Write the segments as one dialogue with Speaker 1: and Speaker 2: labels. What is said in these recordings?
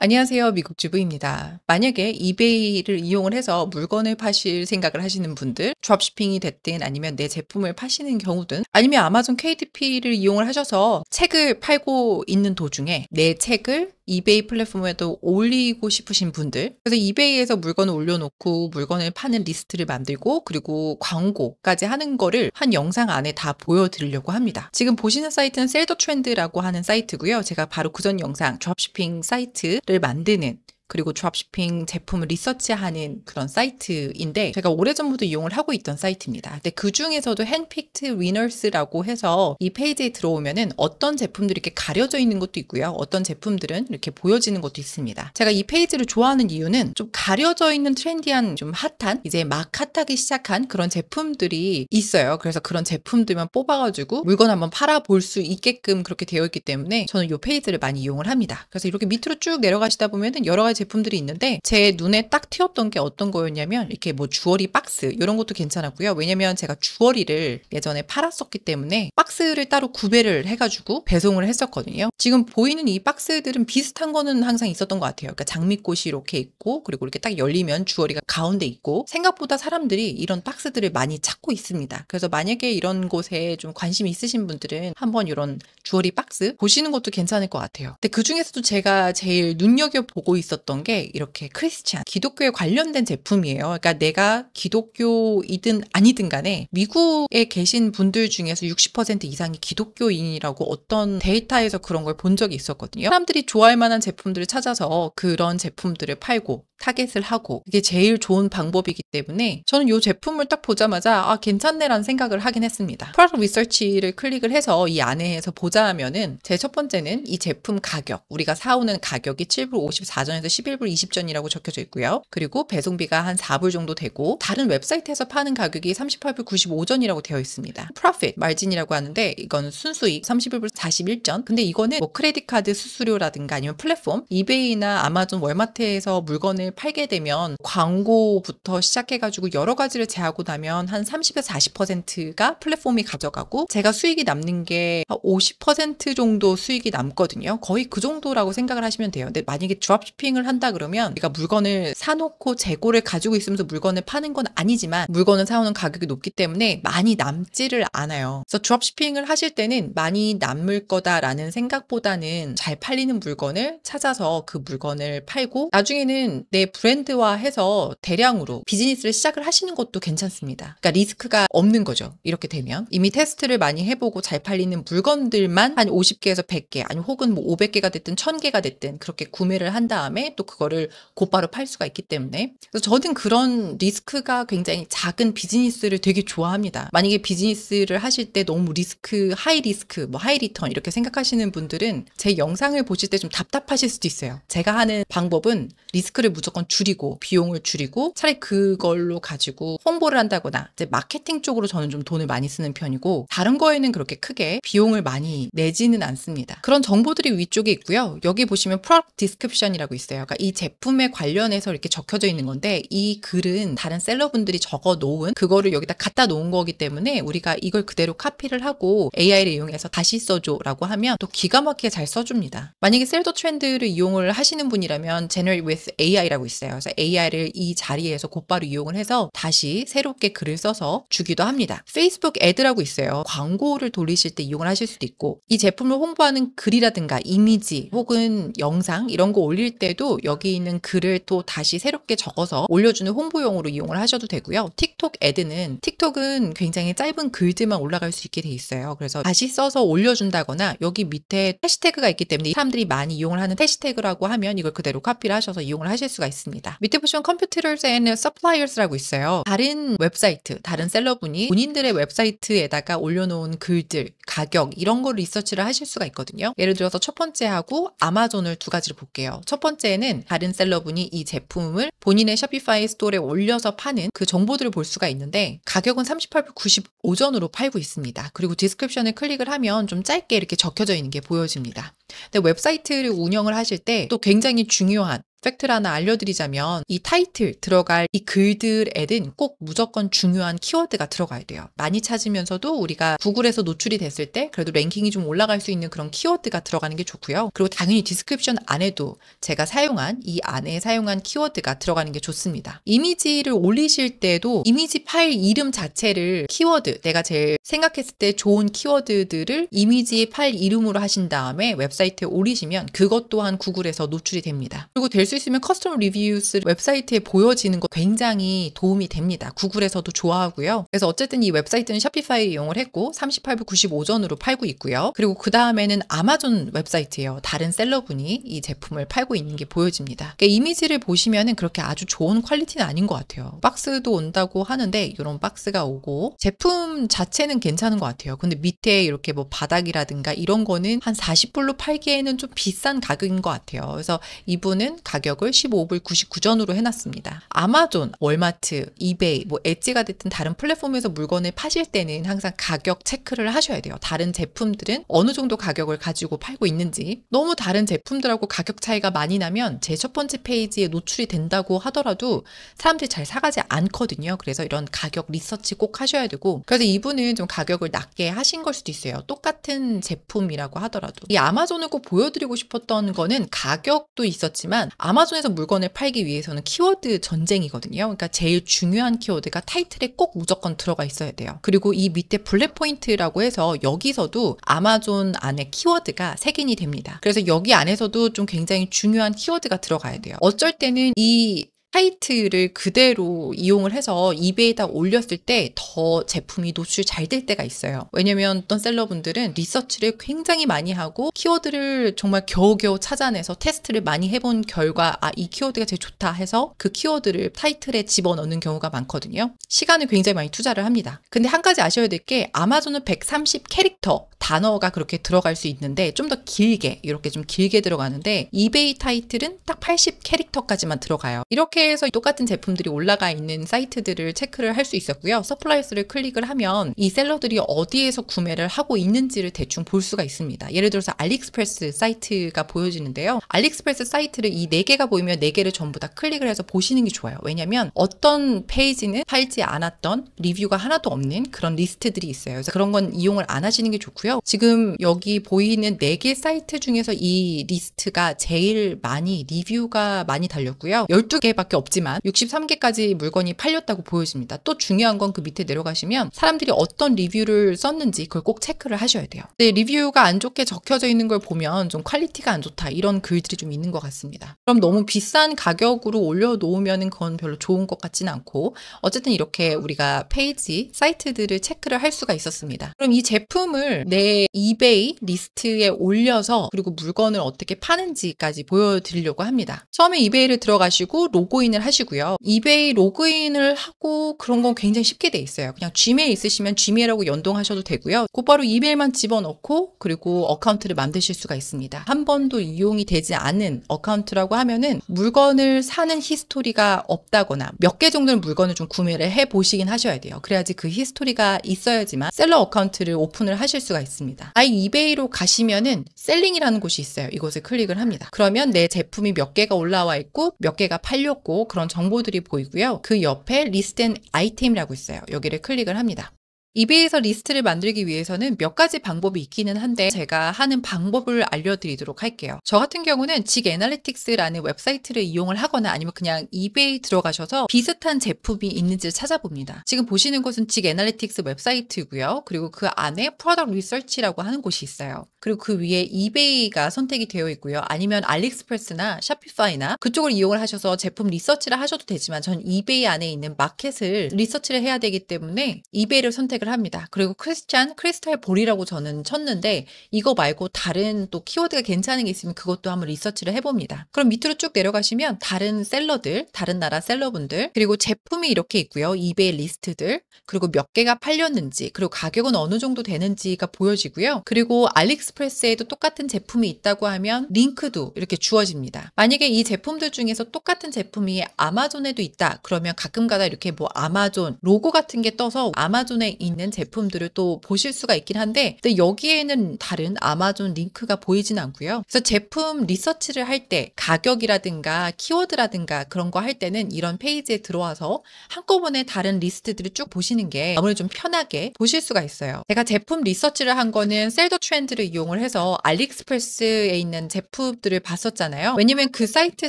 Speaker 1: 안녕하세요. 미국 주부입니다. 만약에 이베이를 이용을 해서 물건을 파실 생각을 하시는 분들, 드롭시핑이 됐든 아니면 내 제품을 파시는 경우든 아니면 아마존 KDP를 이용을 하셔서 책을 팔고 있는 도중에 내 책을 이베이 플랫폼에도 올리고 싶으신 분들, 그래서 이베이에서 물건을 올려놓고 물건을 파는 리스트를 만들고 그리고 광고까지 하는 거를 한 영상 안에 다 보여드리려고 합니다. 지금 보시는 사이트는 셀더트렌드라고 하는 사이트고요. 제가 바로 그전 영상 드롭시핑 사이트를 만드는 그리고 드롭시핑 제품을 리서치하는 그런 사이트인데 제가 오래전부터 이용을 하고 있던 사이트입니다. 근데 그 중에서도 핸픽트 위너스라고 해서 이 페이지에 들어오면은 어떤 제품들이 이렇게 가려져 있는 것도 있고요. 어떤 제품들은 이렇게 보여지는 것도 있습니다. 제가 이 페이지를 좋아하는 이유는 좀 가려져 있는 트렌디한 좀 핫한 이제 막 핫하기 시작한 그런 제품들이 있어요. 그래서 그런 제품들만 뽑아가지고 물건 한번 팔아볼 수 있게끔 그렇게 되어 있기 때문에 저는 이 페이지를 많이 이용을 합니다. 그래서 이렇게 밑으로 쭉 내려가시다 보면은 여러 가지 제품들이 있는데 제 눈에 딱 튀었던 게 어떤 거였냐면 이렇게 뭐 주얼리 박스 이런 것도 괜찮았고요. 왜냐면 제가 주얼리를 예전에 팔았었기 때문에 박스를 따로 구매를 해가지고 배송을 했었거든요. 지금 보이는 이 박스들은 비슷한 거는 항상 있었던 것 같아요. 그러니까 장미꽃이 이렇게 있고 그리고 이렇게 딱 열리면 주얼리가 가운데 있고 생각보다 사람들이 이런 박스들을 많이 찾고 있습니다. 그래서 만약에 이런 곳에 좀 관심이 있으신 분들은 한번 이런 주얼리 박스 보시는 것도 괜찮을 것 같아요. 근데 그 중에서도 제가 제일 눈여겨보고 있었던 게 이렇게 크리스찬, 기독교에 관련된 제품이에요. 그러니까 내가 기독교이든 아니든 간에 미국에 계신 분들 중에서 60% 이상이 기독교인이라고 어떤 데이터에서 그런 걸 본 적이 있었거든요. 사람들이 좋아할 만한 제품들을 찾아서 그런 제품들을 팔고 타겟을 하고 이게 제일 좋은 방법이기 때문에 저는 이 제품을 딱 보자마자 괜찮네라는 생각을 하긴 했습니다. 프로덕트 리서치를 클릭을 해서 이 안에서 보자 하면은 제 첫 번째는 이 제품 가격, 우리가 사오는 가격이 7불 54전에서 11불 20전이라고 적혀져 있고요. 그리고 배송비가 한 4불 정도 되고 다른 웹사이트에서 파는 가격이 38불 95전이라고 되어 있습니다. 프로핏 마진이라고 하는데 이건 순수익 31불 41전. 근데 이거는 뭐 크레딧 카드 수수료라든가 아니면 플랫폼 이베이나 아마존 월마트에서 물건을 팔게 되면 광고부터 시작해가지고 여러 가지를 제하고 나면 한 30에서 40%가 플랫폼이 가져가고 제가 수익이 남는 게 50% 정도 수익이 남거든요. 거의 그 정도라고 생각을 하시면 돼요. 근데 만약에 드롭시핑을 한다 그러면 우리가 물건을 사놓고 재고를 가지고 있으면서 물건을 파는 건 아니지만 물건을 사오는 가격이 높기 때문에 많이 남지를 않아요. 그래서 드롭시핑을 하실 때는 많이 남을 거다라는 생각보다는 잘 팔리는 물건을 찾아서 그 물건을 팔고 나중에는 내 브랜드화해서 대량으로 비즈니스를 시작을 하시는 것도 괜찮습니다. 그러니까 리스크가 없는 거죠. 이렇게 되면 이미 테스트를 많이 해보고 잘 팔리는 물건들만 한 50개에서 100개 아니면 혹은 뭐 500개가 됐든 1000개가 됐든 그렇게 구매를 한 다음에 또 그거를 곧바로 팔 수가 있기 때문에 그래서 저는 그런 리스크가 굉장히 작은 비즈니스를 되게 좋아합니다. 만약에 비즈니스를 하실 때 너무 리스크, 하이 리스크, 뭐 하이 리턴 이렇게 생각하시는 분들은 제 영상을 보실 때 좀 답답하실 수도 있어요. 제가 하는 방법은 리스크를 무조건 줄이고 비용을 줄이고 차라리 그걸로 가지고 홍보를 한다거나 이제 마케팅 쪽으로 저는 좀 돈을 많이 쓰는 편이고 다른 거에는 그렇게 크게 비용을 많이 내지는 않습니다. 그런 정보들이 위쪽에 있고요. 여기 보시면 프로덕트 디스크립션이라고 있어요. 그러니까 이 제품에 관련해서 이렇게 적혀져 있는 건데 이 글은 다른 셀러분들이 적어 놓은 그거를 여기다 갖다 놓은 거기 때문에 우리가 이걸 그대로 카피를 하고 AI를 이용해서 다시 써줘라고 하면 또 기가 막히게 잘 써줍니다. 만약에 셀더 트렌드를 이용을 하시는 분이라면 Generate with AI라고 있어요. 그래서 AI를 이 자리에서 곧바로 이용을 해서 다시 새롭게 글을 써서 주기도 합니다. 페이스북 애드라고 있어요. 광고를 돌리실 때 이용을 하실 수도 있고 이 제품을 홍보하는 글이라든가 이미지 혹은 영상 이런 거 올릴 때도 여기 있는 글을 또 다시 새롭게 적어서 올려주는 홍보용으로 이용을 하셔도 되고요. 틱톡 애드는 틱톡은 굉장히 짧은 글들만 올라갈 수 있게 돼 있어요. 그래서 다시 써서 올려준다거나 여기 밑에 해시태그가 있기 때문에 사람들이 많이 이용을 하는 해시태그라고 하면 이걸 그대로 카피를 하셔서 이용을 하실 수가 있습니다. 밑에 보시면 Competitors and Suppliers라고 있어요. 다른 웹사이트, 다른 셀러분이 본인들의 웹사이트에다가 올려놓은 글들, 가격 이런 걸 리서치를 하실 수가 있거든요. 예를 들어서 첫 번째하고 아마존을 두 가지를 볼게요. 첫 번째는 다른 셀러분이 이 제품을 본인의 셔피파이 스토어에 올려서 파는 그 정보들을 볼 수가 있는데 가격은 38불 95전으로 팔고 있습니다. 그리고 디스크립션을 클릭을 하면 좀 짧게 이렇게 적혀져 있는 게 보여집니다. 근데 웹사이트를 운영을 하실 때 또 굉장히 중요한 팩트를 하나 알려드리자면 이 타이틀 들어갈 이 글들에는 꼭 무조건 중요한 키워드가 들어가야 돼요. 많이 찾으면서도 우리가 구글에서 노출이 됐을 때 그래도 랭킹이 좀 올라갈 수 있는 그런 키워드가 들어가는 게 좋고요. 그리고 당연히 디스크립션 안에도 제가 사용한 이 안에 사용한 키워드가 들어가는 게 좋습니다. 이미지를 올리실 때도 이미지 파일 이름 자체를 키워드, 내가 제일 생각했을 때 좋은 키워드들을 이미지 파일 이름으로 하신 다음에 웹사이트에 올리시면 그것 또한 구글에서 노출이 됩니다. 그리고 될 수 있으면 커스텀 리뷰스 웹사이트에 보여지는 거 굉장히 도움이 됩니다. 구글에서도 좋아하고요. 그래서 어쨌든 이 웹사이트는 셔피파이 이용을 했고 38불 95전으로 팔고 있고요. 그리고 그 다음에는 아마존 웹사이트예요. 다른 셀러분이 이 제품을 팔고 있는 게 보여집니다. 그러니까 이미지를 보시면은 그렇게 아주 좋은 퀄리티는 아닌 것 같아요. 박스도 온다고 하는데 이런 박스가 오고 제품 자체는 괜찮은 것 같아요. 근데 밑에 이렇게 뭐 바닥이라든가 이런 거는 한 40불로 팔기에는 좀 비싼 가격인 것 같아요. 그래서 이분은 가격을 15불 99전으로 해놨습니다. 아마존, 월마트, 이베이, 뭐 엣지가 됐든 다른 플랫폼에서 물건을 파실 때는 항상 가격 체크를 하셔야 돼요. 다른 제품들은 어느 정도 가격을 가지고 팔고 있는지. 너무 다른 제품들하고 가격 차이가 많이 나면 제 첫 번째 페이지에 노출이 된다고 하더라도 사람들이 잘 사가지 않거든요. 그래서 이런 가격 리서치 꼭 하셔야 되고, 그래서 이분은 좀 가격을 낮게 하신 걸 수도 있어요. 똑같은 제품이라고 하더라도. 이 아마존을 꼭 보여드리고 싶었던 거는 가격도 있었지만 아마존에서 물건을 팔기 위해서는 키워드 전쟁이거든요. 그러니까 제일 중요한 키워드가 타이틀에 꼭 무조건 들어가 있어야 돼요. 그리고 이 밑에 블랙 포인트라고 해서 여기서도 아마존 안에 키워드가 색인이 됩니다. 그래서 여기 안에서도 좀 굉장히 중요한 키워드가 들어가야 돼요. 어쩔 때는 이 타이틀을 그대로 이용을 해서 이베이에다 올렸을 때 더 제품이 노출 잘 될 때가 있어요. 왜냐면 어떤 셀러분들은 리서치를 굉장히 많이 하고 키워드를 정말 겨우겨우 찾아내서 테스트를 많이 해본 결과 이 키워드가 제일 좋다 해서 그 키워드를 타이틀에 집어넣는 경우가 많거든요. 시간을 굉장히 많이 투자를 합니다. 근데 한 가지 아셔야 될 게 아마존은 130 캐릭터 단어가 그렇게 들어갈 수 있는데 좀 더 길게 이렇게 좀 길게 들어가는데 이베이 타이틀은 딱 80 캐릭터까지만 들어가요. 이렇게 해서 똑같은 제품들이 올라가 있는 사이트들을 체크를 할 수 있었고요. 서플라이스를 클릭을 하면 이 셀러들이 어디에서 구매를 하고 있는지를 대충 볼 수가 있습니다. 예를 들어서 알리익스프레스 사이트가 보여지는데요. 알리익스프레스 사이트를 이 4개가 보이면 4개를 전부 다 클릭을 해서 보시는 게 좋아요. 왜냐면 어떤 페이지는 팔지 않았던 리뷰가 하나도 없는 그런 리스트들이 있어요. 그래서 그런 건 이용을 안 하시는 게 좋고요. 지금 여기 보이는 4개 사이트 중에서 이 리스트가 제일 많이 리뷰가 많이 달렸고요. 12개밖에 없지만 63개까지 물건이 팔렸다고 보여집니다. 또 중요한 건 그 밑에 내려가시면 사람들이 어떤 리뷰를 썼는지 그걸 꼭 체크를 하셔야 돼요. 근데 리뷰가 안 좋게 적혀져 있는 걸 보면 좀 퀄리티가 안 좋다 이런 글들이 좀 있는 것 같습니다. 그럼 너무 비싼 가격으로 올려놓으면 그건 별로 좋은 것 같지는 않고 어쨌든 이렇게 우리가 페이지, 사이트들을 체크를 할 수가 있었습니다. 그럼 이 제품을 내 이베이 리스트에 올려서 그리고 물건을 어떻게 파는지까지 보여드리려고 합니다. 처음에 이베이를 들어가시고 로그인을 하시고요. 이베이 로그인을 하고 그런 건 굉장히 쉽게 돼 있어요. 그냥 지메일 있으시면 지메일하고 연동하셔도 되고요. 곧바로 이메일만 집어넣고 그리고 어카운트를 만드실 수가 있습니다. 한 번도 이용이 되지 않은 어카운트라고 하면은 물건을 사는 히스토리가 없다거나 몇 개 정도는 물건을 좀 구매를 해 보시긴 하셔야 돼요. 그래야지 그 히스토리가 있어야지만 셀러 어카운트를 오픈을 하실 수가 있습니다. 이베이로 가시면은 셀링이라는 곳이 있어요. 이곳을 클릭을 합니다. 그러면 내 제품이 몇 개가 올라와 있고 몇 개가 팔렸고 그런 정보들이 보이고요. 그 옆에 리스트 앤 아이템이라고 있어요. 여기를 클릭을 합니다. 이베이에서 리스트를 만들기 위해서는 몇 가지 방법이 있기는 한데 제가 하는 방법을 알려드리도록 할게요. 저 같은 경우는 직 애널리틱스라는 웹사이트를 이용을 하거나 아니면 그냥 이베이 들어가셔서 비슷한 제품이 있는지를 찾아봅니다. 지금 보시는 곳은 직 애널리틱스 웹사이트고요. 그리고 그 안에 프로덕트 리서치라고 하는 곳이 있어요. 그리고 그 위에 이베이가 선택이 되어 있고요. 아니면 알리익스프레스나 샤피파이나 그쪽을 이용을 하셔서 제품 리서치를 하셔도 되지만 전 이베이 안에 있는 마켓을 리서치를 해야 되기 때문에 이베이를 선택을 합니다. 그리고 크리스탈 볼이라고 저는 쳤는데 이거 말고 다른 또 키워드가 괜찮은 게 있으면 그것도 한번 리서치를 해봅니다. 그럼 밑으로 쭉 내려가시면 다른 셀러들, 다른 나라 셀러분들 그리고 제품이 이렇게 있고요. 이베이 리스트들 그리고 몇 개가 팔렸는지 그리고 가격은 어느 정도 되는지가 보여지고요. 그리고 알리익스프레스에도 똑같은 제품이 있다고 하면 링크도 이렇게 주어집니다. 만약에 이 제품들 중에서 똑같은 제품이 아마존에도 있다 그러면 가끔가다 이렇게 뭐 아마존 로고 같은 게 떠서 아마존에 있는 제품들을 또 보실 수가 있긴 한데, 근데 여기에는 다른 아마존 링크가 보이진 않고요. 그래서 제품 리서치를 할 때 가격이라든가 키워드라든가 그런 거 할 때는 이런 페이지에 들어와서 한꺼번에 다른 리스트들을 쭉 보시는 게 아무래도 좀 편하게 보실 수가 있어요. 제가 제품 리서치를 한 거는 셀더 트렌드를 이용을 해서 알리익스프레스에 있는 제품들을 봤었잖아요. 왜냐면 그 사이트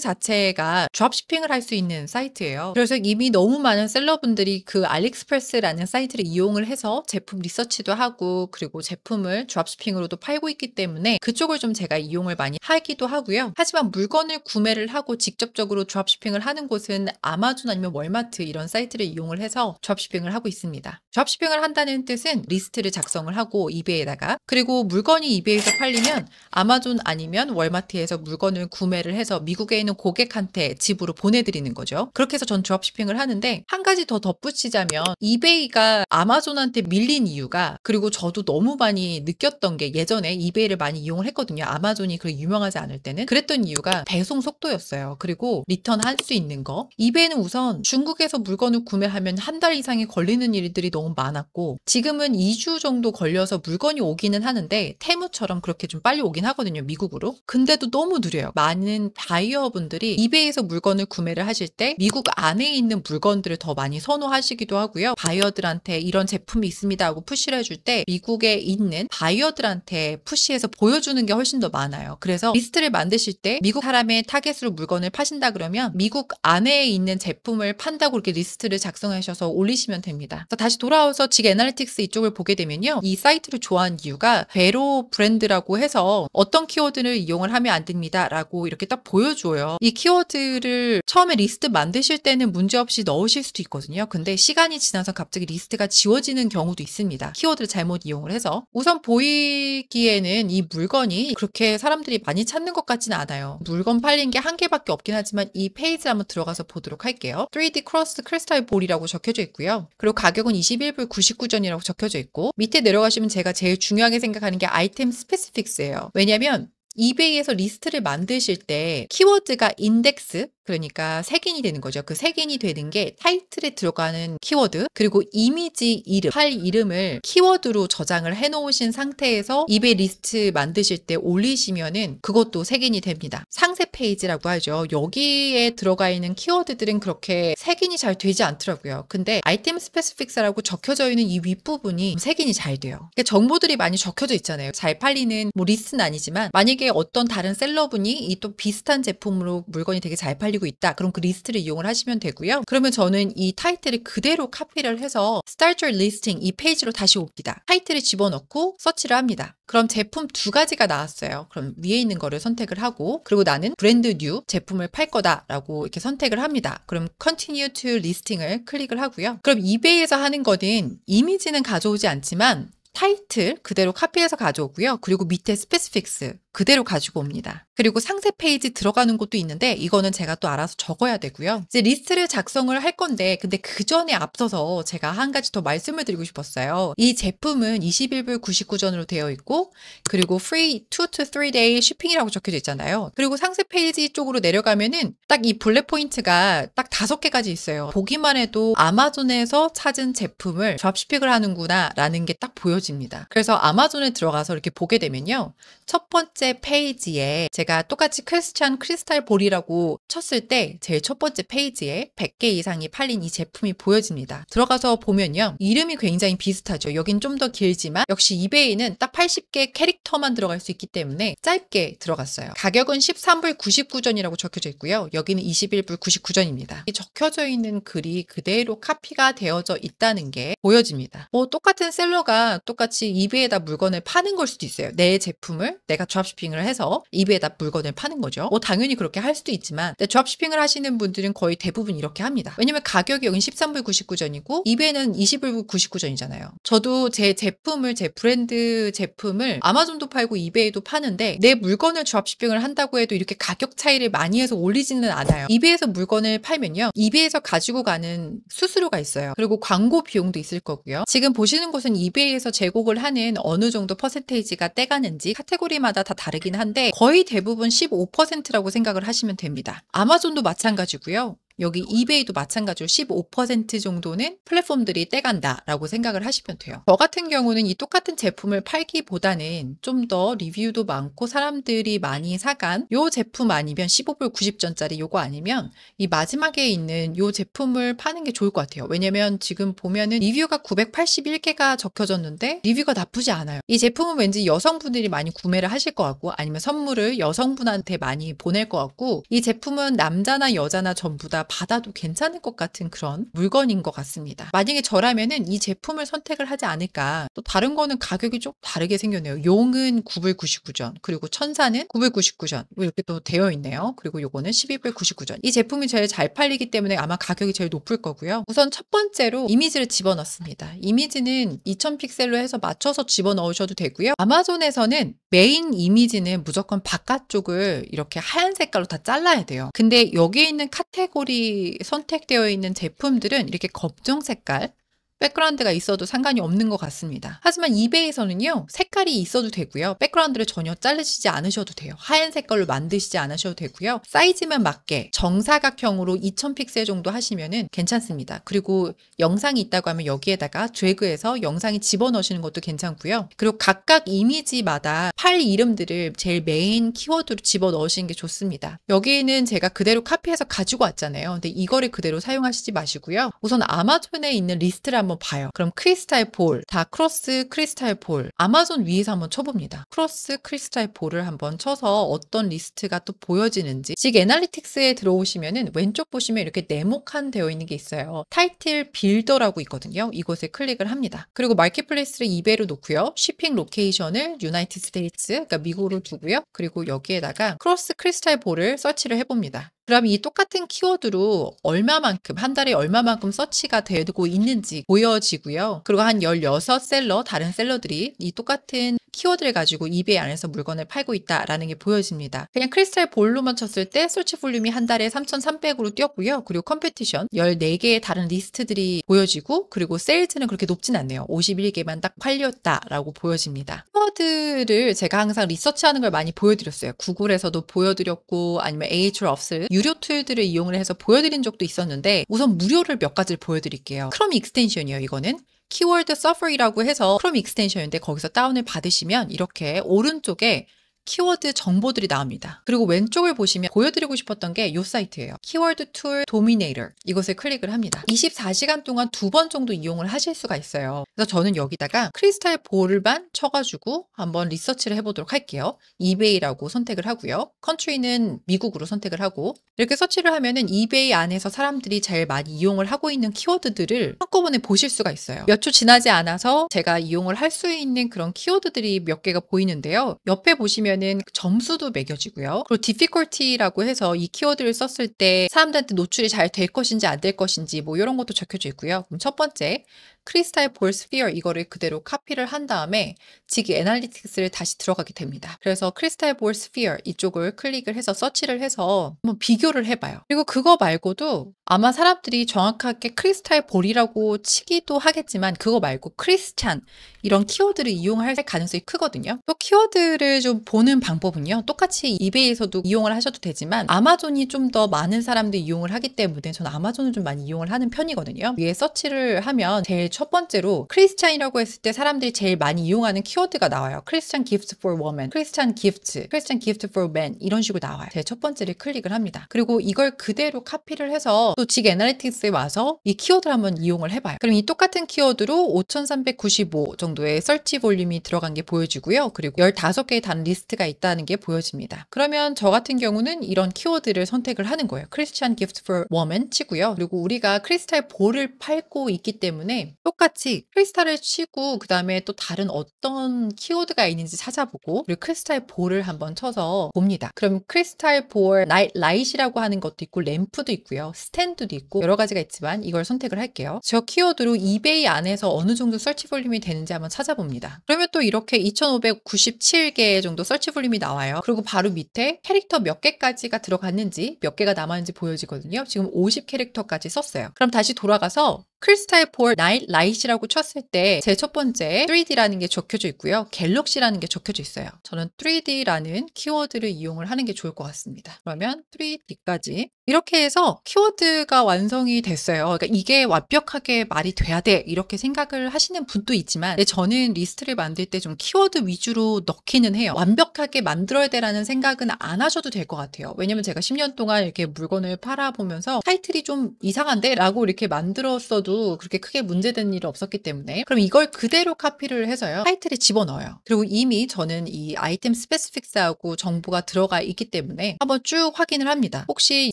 Speaker 1: 자체가 드롭시핑을 할 수 있는 사이트예요. 그래서 이미 너무 많은 셀러분들이 그 알리익스프레스라는 사이트를 이용을 해서 제품 리서치도 하고 그리고 제품을 드롭시핑으로도 팔고 있기 때문에 그쪽을 좀 제가 이용을 많이 하기도 하고요. 하지만 물건을 구매를 하고 직접적으로 드롭시핑을 하는 곳은 아마존 아니면 월마트 이런 사이트를 이용을 해서 드롭시핑을 하고 있습니다. 드롭시핑을 한다는 뜻은 리스트를 작성을 하고 이베이에다가, 그리고 물건이 이베이에서 팔리면 아마존 아니면 월마트에서 물건을 구매를 해서 미국에 있는 고객한테 집으로 보내드리는 거죠. 그렇게 해서 전 드롭시핑을 하는데, 한 가지 더 덧붙이자면 이베이가 아마존한테 밀린 이유가, 그리고 저도 너무 많이 느꼈던 게, 예전에 이베이를 많이 이용을 했거든요. 아마존이 그렇게 유명하지 않을 때는. 그랬던 이유가 배송 속도였어요. 그리고 리턴할 수 있는 거. 이베이는 우선 중국에서 물건을 구매하면 한 달 이상이 걸리는 일들이 너무 많았고, 지금은 2주 정도 걸려서 물건이 오기는 하는데 테무처럼 그렇게 좀 빨리 오긴 하거든요, 미국으로. 근데도 너무 느려요. 많은 바이어분들이 이베이에서 물건을 구매를 하실 때 미국 안에 있는 물건들을 더 많이 선호하시기도 하고요. 바이어들한테 이런 제품이 있습니다 하고 푸시를 해줄 때 미국에 있는 바이어들한테 푸시해서 보여주는 게 훨씬 더 많아요. 그래서 리스트를 만드실 때 미국 사람의 타겟으로 물건을 파신다 그러면 미국 안에 있는 제품을 판다고 이렇게 리스트를 작성하셔서 올리시면 됩니다. 다시 돌아와서 직 애널리틱스 이쪽을 보게 되면요. 이 사이트를 좋아하는 이유가 베로 브랜드라고 해서 어떤 키워드를 이용을 하면 안 됩니다 라고 이렇게 딱 보여줘요. 이 키워드를 처음에 리스트 만드실 때는 문제없이 넣으실 수도 있거든요. 근데 시간이 지나서 갑자기 리스트가 지워지는 경우도 있습니다. 키워드를 잘못 이용을 해서. 우선 보이기에는 이 물건이 그렇게 사람들이 많이 찾는 것 같지는 않아요. 물건 팔린 게 한 개밖에 없긴 하지만 이 페이지 한번 들어가서 보도록 할게요. 3D 크로스 크리스탈 볼이라고 적혀져 있고요. 그리고 가격은 21불 99전이라고 적혀져 있고, 밑에 내려가시면 제가 제일 중요하게 생각하는 게 아이템 스페시픽스예요. 왜냐면 이베이에서 리스트를 만드실 때 키워드가 인덱스, 그러니까 색인이 되는 거죠. 그 색인이 되는 게 타이틀에 들어가는 키워드, 그리고 이미지 이름, 파일 이름을 키워드로 저장을 해 놓으신 상태에서 이베이 리스트 만드실 때 올리시면은 그것도 색인이 됩니다. 상세 페이지라고 하죠. 여기에 들어가 있는 키워드들은 그렇게 색인이 잘 되지 않더라고요. 근데 아이템 스페시픽스라고 적혀져 있는 이 윗부분이 색인이 잘 돼요. 그러니까 정보들이 많이 적혀져 있잖아요. 잘 팔리는 뭐 리스트는 아니지만, 만약에 어떤 다른 셀러분이 이 또 비슷한 제품으로 물건이 되게 잘 팔리고 있다. 그럼 그 리스트를 이용을 하시면 되고요. 그러면 저는 이 타이틀을 그대로 카피를 해서 Start your listing 이 페이지로 다시 옵니다. 타이틀을 집어넣고 서치를 합니다. 그럼 제품 두 가지가 나왔어요. 그럼 위에 있는 거를 선택을 하고, 그리고 나는 브랜드 뉴 제품을 팔 거다라고 이렇게 선택을 합니다. 그럼 Continue to listing을 클릭을 하고요. 그럼 이베이에서 하는 거는 이미지는 가져오지 않지만 타이틀 그대로 카피해서 가져오고요. 그리고 밑에 스페시픽스 그대로 가지고 옵니다. 그리고 상세 페이지 들어가는 것도 있는데 이거는 제가 또 알아서 적어야 되고요. 이제 리스트를 작성을 할 건데, 근데 그 전에 앞서서 제가 한 가지 더 말씀을 드리고 싶었어요. 이 제품은 21불 99전으로 되어 있고, 그리고 free 2 to 3 day shipping이라고 적혀져 있잖아요. 그리고 상세 페이지 쪽으로 내려가면은 딱 이 블랙 포인트가 딱 5개까지 있어요. 보기만 해도 아마존에서 찾은 제품을 드롭시핑을 하는구나 라는 게 딱 보여집니다. 그래서 아마존에 들어가서 이렇게 보게 되면요. 첫 번째 페이지에 제가 똑같이 크리스찬 크리스탈 볼이라고 쳤을 때 제일 첫 번째 페이지에 100개 이상이 팔린 이 제품이 보여집니다. 들어가서 보면요. 이름이 굉장히 비슷하죠. 여긴 좀 더 길지만 역시 이베이는 딱 80개 캐릭터만 들어갈 수 있기 때문에 짧게 들어갔어요. 가격은 13불 99전이라고 적혀져 있고요. 여기는 21불 99전입니다. 이 적혀져 있는 글이 그대로 카피가 되어져 있다는 게 보여집니다. 똑같은 셀러가 똑같이 이베이에다 물건을 파는 걸 수도 있어요. 내 제품을 내가 드롭시핑을 해서 이베이에다 물건을 파는 거죠. 당연히 그렇게 할 수도 있지만, 드롭시핑을 하시는 분들은 거의 대부분 이렇게 합니다. 왜냐면 가격이 여긴 13불 99전이고 이베이는 21불 99전이잖아요. 저도 제 제품을, 제 브랜드 제품을 아마존도 팔고 이베이도 파는데, 내 물건을 드롭시핑을 한다고 해도 이렇게 가격 차이를 많이 해서 올리지는 않아요. 이베이에서 물건을 팔면요. 이베이에서 가지고 가는 수수료가 있어요. 그리고 광고 비용도 있을 거고요. 지금 보시는 곳은 이베이에서 제공을 하는 어느 정도 퍼센테이지가 떼가는지 카테고리마다 다 다르긴 한데 거의 대부분 15%라고 생각을 하시면 됩니다. 아마존도 마찬가지고요. 여기 이베이도 마찬가지로 15% 정도는 플랫폼들이 떼간다라고 생각을 하시면 돼요. 저 같은 경우는 이 똑같은 제품을 팔기보다는 좀 더 리뷰도 많고 사람들이 많이 사간 요 제품 아니면 15불 90전짜리 요거 아니면 이 마지막에 있는 요 제품을 파는 게 좋을 것 같아요. 왜냐면 지금 보면은 리뷰가 981개가 적혀졌는데 리뷰가 나쁘지 않아요. 이 제품은 왠지 여성분들이 많이 구매를 하실 것 같고 아니면 선물을 여성분한테 많이 보낼 것 같고 이 제품은 남자나 여자나 전부 다 받아도 괜찮을 것 같은 그런 물건인 것 같습니다. 만약에 저라면은 이 제품을 선택을 하지 않을까. 또 다른 거는 가격이 좀 다르게 생겼네요. 용은 9불 99전 그리고 천사는 9불 99전 이렇게 또 되어 있네요. 그리고 요거는 12불 99전. 이 제품이 제일 잘 팔리기 때문에 아마 가격이 제일 높을 거고요. 우선 첫 번째로 이미지를 집어넣습니다. 이미지는 2000 픽셀로 해서 맞춰서 집어넣으셔도 되고요. 아마존에서는 메인 이미지는 무조건 바깥쪽을 이렇게 하얀 색깔로 다 잘라야 돼요. 근데 여기에 있는 카테고리 선택되어 있는 제품들은 이렇게 검정 색깔 백그라운드가 있어도 상관이 없는 것 같습니다. 하지만 이베이에서는요, 색깔이 있어도 되고요. 백그라운드를 전혀 자르시지 않으셔도 돼요. 하얀 색깔로 만드시지 않으셔도 되고요. 사이즈만 맞게 정사각형으로 2000 픽셀 정도 하시면은 괜찮습니다. 그리고 영상이 있다고 하면 여기에다가 드래그해서 영상이 집어넣으시는 것도 괜찮고요. 그리고 각각 이미지마다 파일 이름들을 제일 메인 키워드로 집어넣으시는 게 좋습니다. 여기는 제가 그대로 카피해서 가지고 왔잖아요. 근데 이거를 그대로 사용하시지 마시고요. 우선 아마존에 있는 리스트를 한번 봐요. 그럼 크리스탈 볼, 다 크로스 크리스탈 볼. 아마존 위에서 한번 쳐봅니다. 크로스 크리스탈 볼을 한번 쳐서 어떤 리스트가 또 보여지는지. 직 애널리틱스에 들어오시면은 왼쪽 보시면 이렇게 네모칸 되어 있는 게 있어요. 타이틀 빌더라고 있거든요. 이곳에 클릭을 합니다. 그리고 마켓플레이스를 이베이로 놓고요. 쉬핑 로케이션을 유나이티드 스테이츠, 그러니까 미국으로 두고요. 그리고 여기에다가 크로스 크리스탈 볼을 서치를 해봅니다. 그럼 이 똑같은 키워드로 얼마만큼, 한 달에 얼마만큼 서치가 되고 있는지 보여지고요. 그리고 한 16셀러, 다른 셀러들이 이 똑같은 키워드를 가지고 이베이 안에서 물건을 팔고 있다라는 게 보여집니다. 그냥 크리스탈 볼로만 쳤을 때 서치 볼륨이 한 달에 3,300으로 뛰었고요. 그리고 컴페티션 14개의 다른 리스트들이 보여지고 그리고 세일즈는 그렇게 높진 않네요. 51개만 딱 팔렸다라고 보여집니다. 키워드를 제가 항상 리서치하는 걸 많이 보여드렸어요. 구글에서도 보여드렸고 아니면 Ahrefs 유료 툴들을 이용을 해서 보여드린 적도 있었는데 우선 무료를 몇 가지를 보여드릴게요. 크롬 익스텐션이에요. 이거는. 키워드 서퍼이라고 해서 크롬 익스텐션인데 거기서 다운을 받으시면 이렇게 오른쪽에 키워드 정보들이 나옵니다. 그리고 왼쪽을 보시면 보여드리고 싶었던 게 이 사이트예요. 키워드 툴 도미네이터 이것을 클릭을 합니다. 24시간 동안 2번 정도 이용을 하실 수가 있어요. 그래서 저는 여기다가 크리스탈 볼만 쳐가지고 한번 리서치를 해보도록 할게요. 이베이라고 선택을 하고요. 컨트리는 미국으로 선택을 하고 이렇게 서치를 하면은 이베이 안에서 사람들이 제일 많이 이용을 하고 있는 키워드들을 한꺼번에 보실 수가 있어요. 몇 초 지나지 않아서 제가 이용을 할 수 있는 그런 키워드들이 몇 개가 보이는데요. 옆에 보시면은 점수도 매겨지고요. 그리고 difficulty라고 해서 이 키워드를 썼을 때 사람들한테 노출이 잘 될 것인지 안 될 것인지 뭐 이런 것도 적혀져 있고요. 그럼 첫 번째 크리스탈 볼 스피어 이거를 그대로 카피를 한 다음에 직 애널리틱스를 다시 들어가게 됩니다. 그래서 크리스탈 볼 스피어 이쪽을 클릭을 해서 서치를 해서 한번 비교를 해봐요. 그리고 그거 말고도 아마 사람들이 정확하게 크리스탈 볼이라고 치기도 하겠지만 그거 말고 크리스찬 이런 키워드를 이용할 가능성이 크거든요. 또 키워드를 좀 보는 방법은요. 똑같이 이베이에서도 이용을 하셔도 되지만 아마존이 좀 더 많은 사람들이 이용을 하기 때문에 저는 아마존을 좀 많이 이용을 하는 편이거든요. 위에 서치를 하면 제일 첫 번째로 크리스찬이라고 했을 때 사람들이 제일 많이 이용하는 키워드가 나와요. 크리스찬 기프트 for woman, 크리스찬 기프트, 크리스찬 기프트 for men 이런 식으로 나와요. 제일 첫 번째를 클릭을 합니다. 그리고 이걸 그대로 카피를 해서 또 직 애널리틱스에 와서 이 키워드를 한번 이용을 해봐요. 그럼 이 똑같은 키워드로 5395 정도의 서치 볼륨이 들어간 게 보여지고요. 그리고 15개의 다른 리스트가 있다는 게 보여집니다. 그러면 저 같은 경우는 이런 키워드를 선택을 하는 거예요. 크리스찬 기프트 for woman 치고요. 그리고 우리가 크리스탈 볼을 팔고 있기 때문에 똑같이 크리스탈을 치고 그 다음에 또 다른 어떤 키워드가 있는지 찾아보고 그리고 크리스탈 볼을 한번 쳐서 봅니다. 그럼 크리스탈 볼 라이트이라고 하는 것도 있고 램프도 있고요. 스탠드도 있고 여러 가지가 있지만 이걸 선택을 할게요. 저 키워드로 이베이 안에서 어느 정도 서치 볼륨이 되는지 한번 찾아봅니다. 그러면 또 이렇게 2597개 정도 서치 볼륨이 나와요. 그리고 바로 밑에 캐릭터 몇 개까지가 들어갔는지 몇 개가 남았는지 보여지거든요. 지금 50 캐릭터까지 썼어요. 그럼 다시 돌아가서 크리스탈 볼 라이트이라고 쳤을 때 제 첫 번째 3D라는 게 적혀져 있고요. 갤럭시라는 게 적혀져 있어요. 저는 3D라는 키워드를 이용을 하는 게 좋을 것 같습니다. 그러면 3D까지 이렇게 해서 키워드가 완성이 됐어요. 그러니까 '이게 완벽하게 말이 돼야 돼.' 이렇게 생각을 하시는 분도 있지만 저는 리스트를 만들 때 좀 키워드 위주로 넣기는 해요. '완벽하게 만들어야 돼.'라는 생각은 안 하셔도 될 것 같아요. 왜냐면 제가 10년 동안 이렇게 물건을 팔아 보면서 '타이틀이 좀 이상한데?'라고 이렇게 만들었어도 그렇게 크게 문제된 일은 없었기 때문에 그럼 이걸 그대로 카피를 해서요 타이틀에 집어넣어요. 그리고 이미 저는 이 아이템 스페시픽스하고 정보가 들어가 있기 때문에 한번 쭉 확인을 합니다. 혹시